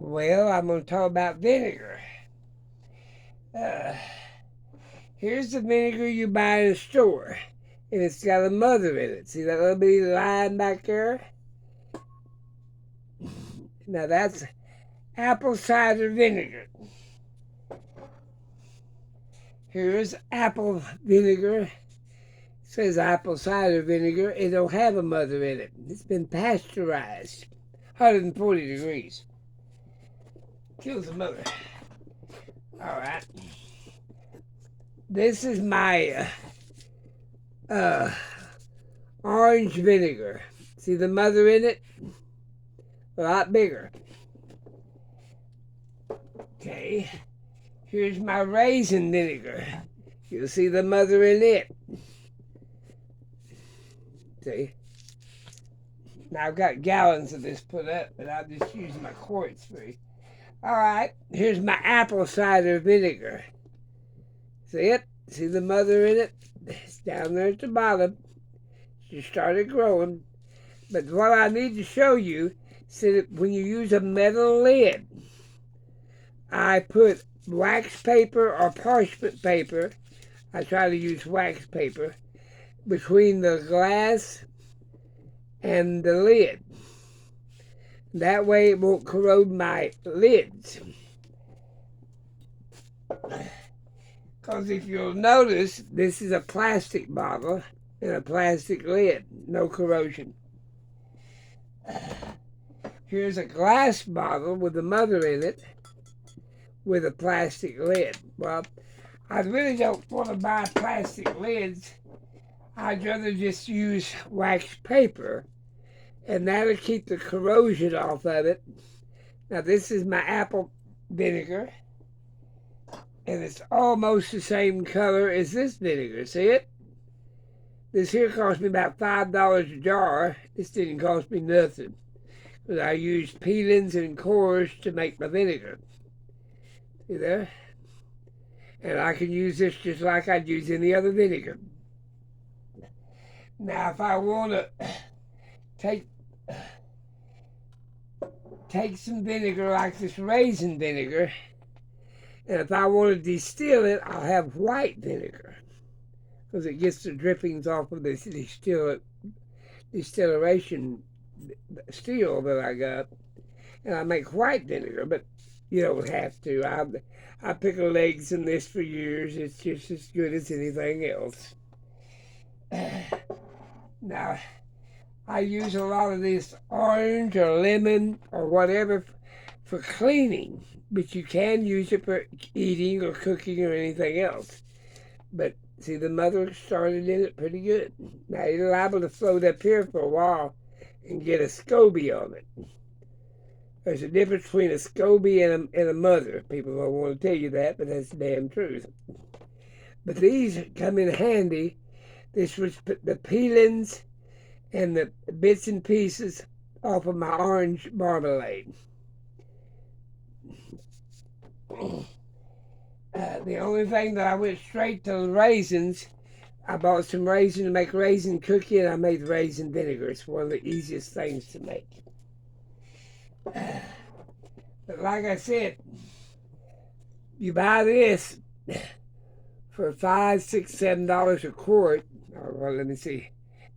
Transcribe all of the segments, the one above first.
Well, I'm going to talk about vinegar. Uh, Here's the vinegar you buy in a store, and it's got a mother in it. See that little bitty line back there? Now that's apple cider vinegar. Here's apple vinegar. It says apple cider vinegar. It don't have a mother in it. It's been pasteurized, 140 degrees. Kills the mother. All right. This is my orange vinegar. See the mother in it? A lot bigger. Okay. Here's my raisin vinegar. You'll see the mother in it. See? Now I've got gallons of this put up, but I'll just use my quarts for you. All right. Here's my apple cider vinegar. See it? See the mother in it? It's down there at the bottom. She started growing. But what I need to show you is that when you use a metal lid, I put wax paper or parchment paper. I try to use wax paper between the glass and the lid. That way it won't corrode my lids. Because if you'll notice, this is a plastic bottle and a plastic lid, no corrosion. Here's a glass bottle with a mother in it with a plastic lid. Well, I really don't want to buy plastic lids. I'd rather just use wax paper, and that'll keep the corrosion off of it. Now, this is my apple vinegar, and it's almost the same color as this vinegar. See it? This here cost me about $5 a jar. This didn't cost me nothing, because I used peelings and cores to make my vinegar. See there? And I can use this just like I'd use any other vinegar. Now, if I want to take some vinegar like this raisin vinegar, and if I want to distill it, I'll have white vinegar, because it gets the drippings off of this distillation still that I got, and I make white vinegar. But you don't have to. I pickle eggs in this for years. It's just as good as anything else. Now, I use a lot of this orange or lemon or whatever for cleaning, but you can use it for eating or cooking or anything else. But see, the mother started in it pretty good. Now, you're liable to float up here for a while and get a SCOBY on it. There's a difference between a SCOBY and a mother. People don't want to tell you that, but that's the damn truth. But these come in handy. This was the peelings and the bits and pieces off of my orange marmalade. The only thing that I went straight to the raisins, I bought some raisin to make raisin cookie, and I made raisin vinegar. It's one of the easiest things to make. But like I said, you buy this for $5, $6, $7 a quart. Or, well, let me see,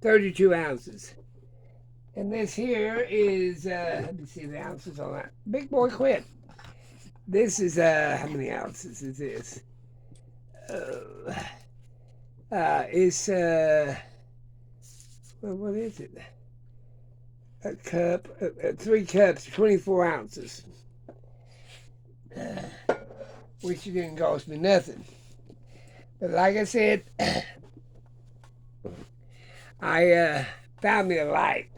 32 ounces. And this here is, let me see the ounces on that. Big boy quit. This is, how many ounces is this? It's, well, what is it? A cup, 3 cups, 24 ounces. Which didn't cost me nothing. But like I said, I found me a light.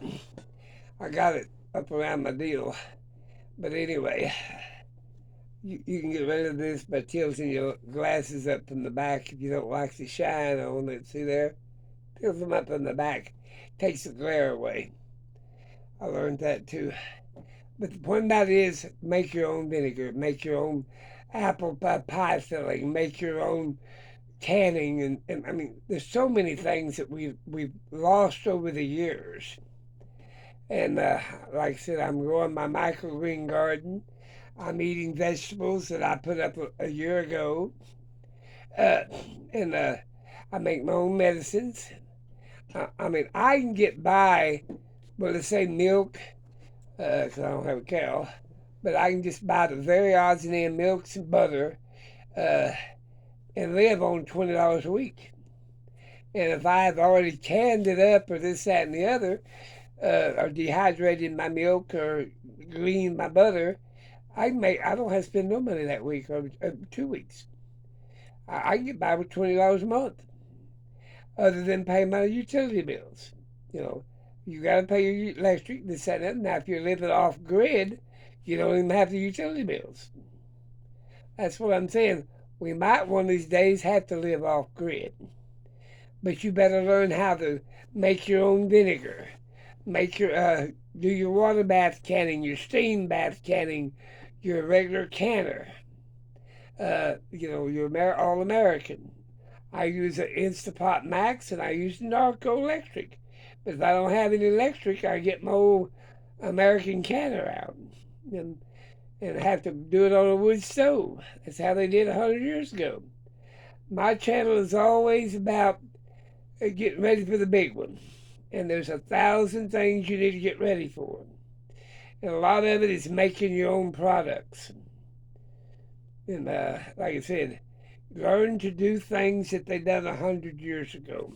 I got it up around my deal. But anyway, you can get rid of this by tilting your glasses up from the back if you don't like the shine on it. See there? Tilt them up in the back. Takes the glare away. I learned that too. But the point about it is, make your own vinegar. Make your own apple pie filling. Make your own canning, and I mean, there's so many things that we've lost over the years. And like I said, I'm growing my microgreen garden. I'm eating vegetables that I put up a year ago. Uh, and I make my own medicines. I mean, I can get by, well, let's say milk, because I don't have a cow, but I can just buy the very odds and end milks and butter uh, and live on $20 a week. And if I have already canned it up or this, that, and the other, or dehydrated my milk or gleaned my butter, I don't have to spend no money that week or 2 weeks. I can get by with $20 a month, other than pay my utility bills. You know, you got to pay your electric, this, that, and that. Now, if you're living off grid, you don't even have the utility bills. That's what I'm saying. We might one of these days have to live off grid, but you better learn how to make your own vinegar, make your do your water bath canning, your steam bath canning, your regular canner. You're all American. I use an Instapot Max and I use Narco Electric. But if I don't have any electric, I get my old American canner out and and have to do it on a wood stove. That's how they did 100 years ago. My channel is always about getting ready for the big one. And there's 1,000 things you need to get ready for. And a lot of it is making your own products. And like I said, learn to do things that they done 100 years ago.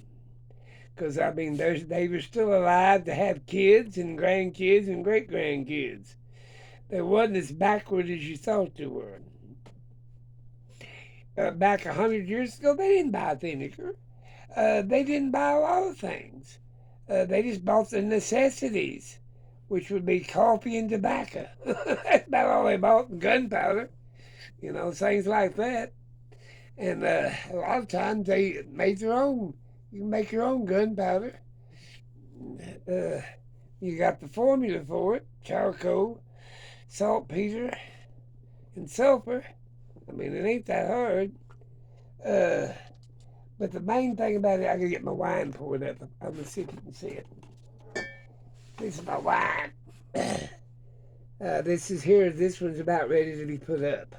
Because I mean, they were still alive to have kids and grandkids and great grandkids. They wasn't as backward as you thought they were. Back 100 years ago, they didn't buy vinegar. They didn't buy a lot of things. They just bought the necessities, which would be coffee and tobacco. That's about all they bought, and gunpowder, things like that. And a lot of times they made their own. You can make your own gunpowder. You got the formula for it: charcoal, saltpeter, and sulfur. I mean, it ain't that hard. But the main thing about it, I gotta get my wine poured up. I'm gonna see if you can see it. This is my wine. This one's about ready to be put up.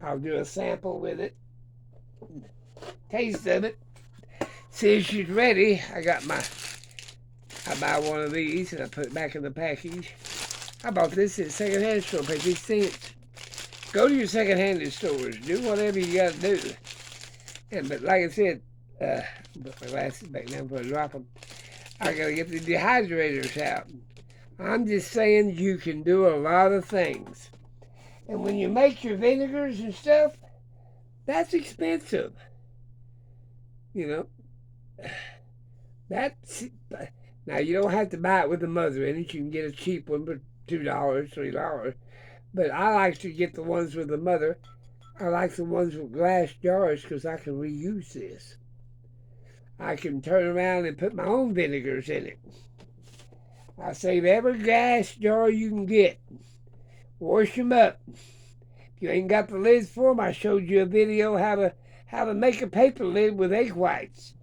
I'll do a sample with it. Taste of it. See if she's ready. I buy one of these and I put it back in the package. I bought this at a secondhand store, paid 50 cents. Go to your secondhand stores. Do whatever you gotta do. But like I said, put my glasses back down before I drop them. I gotta get the dehydrators out. I'm just saying you can do a lot of things. And when you make your vinegars and stuff, that's expensive. That's now you don't have to buy it with the mother in it. You can get a cheap one for $2, $3. But I like to get the ones with the mother. I like the ones with glass jars because I can reuse this. I can turn around and put my own vinegars in it. I save every glass jar you can get. Wash them up. If you ain't got the lids for them, I showed you a video how to make a paper lid with egg whites.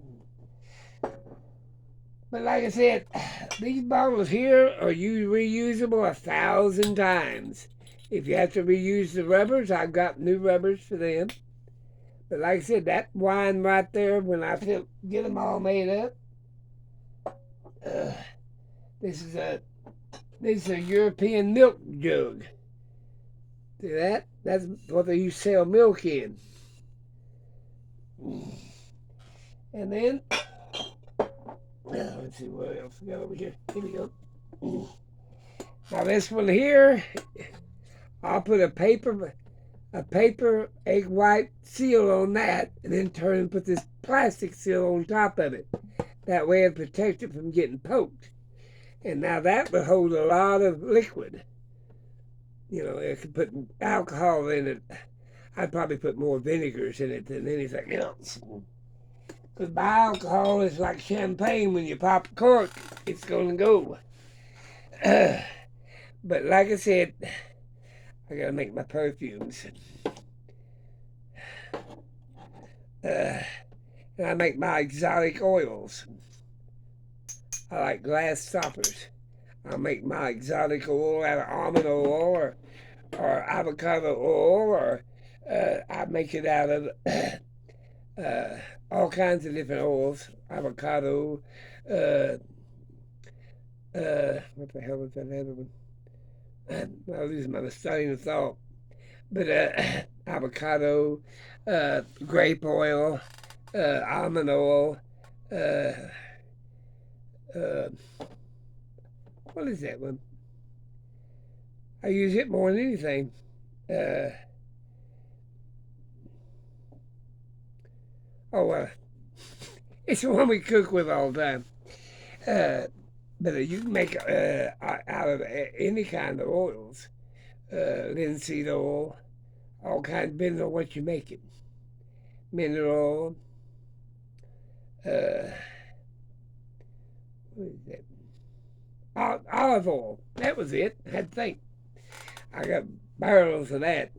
But like I said, these bottles here are reusable 1,000 times. If you have to reuse the rubbers, I've got new rubbers for them. But like I said, that wine right there, when I get them all made up, this is a European milk jug. See that? That's what they used to sell milk in. And then, let's see what else we got over here. Here we go. Now this one here, I'll put a paper egg white seal on that, and then turn and put this plastic seal on top of it. That way it'll protect it from getting poked. And now that would hold a lot of liquid. It could put alcohol in it. I'd probably put more vinegars in it than anything else. Because alcohol is like champagne. When you pop a cork, it's going to go. But like I said, I got to make my perfumes. And I make my exotic oils. I like glass stoppers. I make my exotic oil out of almond oil or avocado oil, or I make it out of uh, all kinds of different oils. Avocado, uh, what the hell was that other one? I lose my train of thought. But avocado, grape oil, almond oil, uh, uh, what is that one? I use it more than anything. Uh, oh, it's the one we cook with all the time. Uh, but you can make out of any kind of oils. Linseed oil, all kinds, depending on what you make it. Mineral oil, what is that? Olive oil. That was it. I had to think. I got barrels of that.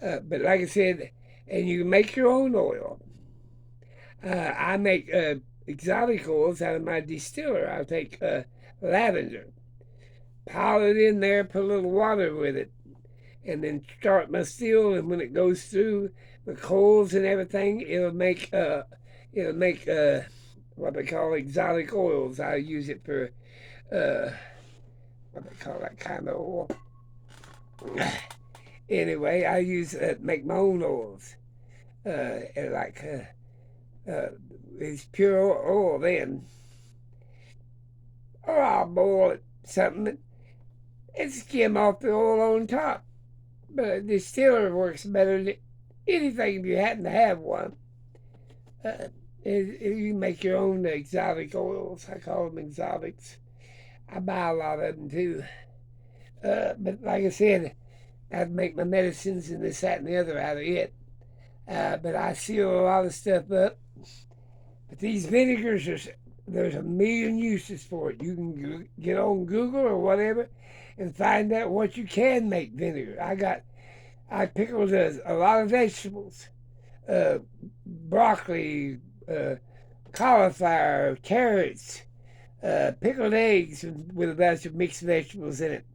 But like I said, and you can make your own oil. I make exotic oils out of my distiller. I'll take lavender, pile it in there, put a little water with it, and then start my still. And when it goes through the coals and everything, it'll make what they call exotic oils. I use it for what they call that kind of oil. Anyway, I use make my own oils. Like it's pure oil then, or I'll boil it something and skim off the oil on top. But a distiller works better than anything if you happen to have one. You make your own exotic oils. I call them exotics. I buy a lot of them too. But like I said, I'd make my medicines and this, that, and the other out of it. But I seal a lot of stuff up. But these vinegars, there's a million uses for it. You can get on Google or whatever and find out what you can make vinegar. I pickled a lot of vegetables, broccoli, cauliflower, carrots, pickled eggs with a bunch of mixed vegetables in it.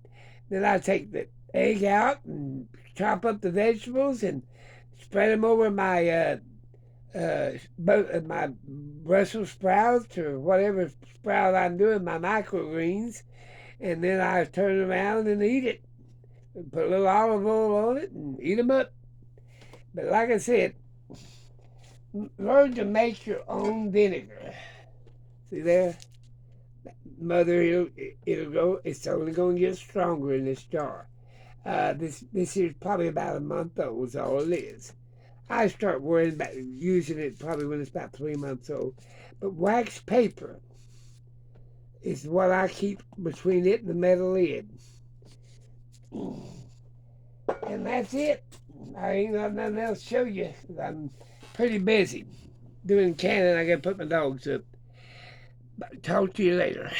Then I take the egg out and chop up the vegetables and spread them over my Brussels sprouts or whatever sprout I'm doing, my microgreens, and then I turn around and eat it. Put a little olive oil on it and eat them up. But like I said, learn to make your own vinegar. See there? Mother, it'll go. It's only going to get stronger in this jar. This is probably about a month old, is all it is. I start worrying about using it probably when it's about 3 months old. But wax paper is what I keep between it and the metal lid. And that's it. I ain't got nothing else to show you. I'm pretty busy doing canning. I got to put my dogs up. But talk to you later.